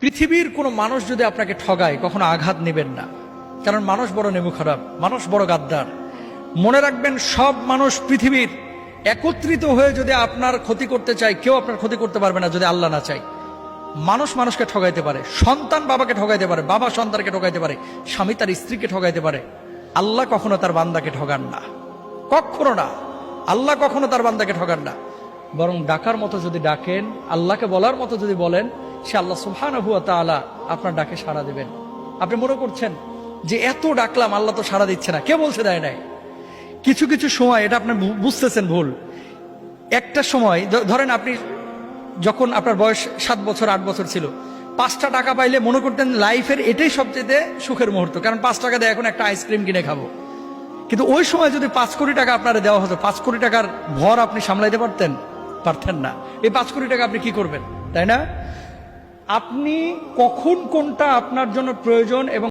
পৃথিবীর কোনো মানুষ যদি আপনাকে ঠগায় কখনো আঘাত নেবেন না, কারণ মানুষ বড় নেমু খারাপ, মানুষ বড় গাদ্দার। মনে রাখবেন, সব মানুষ পৃথিবীর একত্রিত হয়ে যদি আপনার ক্ষতি করতে চায়, কেউ আপনার ক্ষতি করতে পারবে না যদি আল্লাহ না চায়। মানুষ মানুষকে ঠগাইতে পারে, সন্তান বাবাকে ঠগাইতে পারে, বাবা সন্তানকে ঠগাইতে পারে, স্বামী তার স্ত্রীকে ঠগাইতে পারে। আল্লাহ কখনো তার বান্দাকে ঠগান না, কখনো না। আল্লাহ কখনো তার বান্দাকে ঠগান না। বরং ডাকার মতো যদি ডাকেন, আল্লাহকে বলার মতো যদি বলেন, সে আল্লাহ সুবহানাহু ওয়া তাআলা আপনার ডাকে সাড়া দেবেন। আপনি মনে করছেন যে এত ডাকলাম আল্লাহ তো সাড়া দিচ্ছে না, কে বলছে দেয় নাই? কিছু কিছু সময় এটা আপনি বুঝতেছেন ভুল। একটা সময় ধরেন, আপনি যখন আপনার বয়স 7 বছর 8 বছর ছিল, 5টা টাকা পাইলে মনে করতেন লাইফের এটাই সবচেয়ে সুখের মুহূর্ত, কারণ 5 টাকা দিয়ে এখন একটা আইসক্রিম কিনে খাবো। কিন্তু ওই সময় যদি 5 কোটি টাকা আপনারা দেওয়া হতো, 5 কোটি টাকার ভর আপনি সামলাইতে পারতেন না। এই 5 কোটি টাকা আপনি কি করবেন, তাই না? আপনি কখন কোনটা আপনার জন্য প্রয়োজন এবং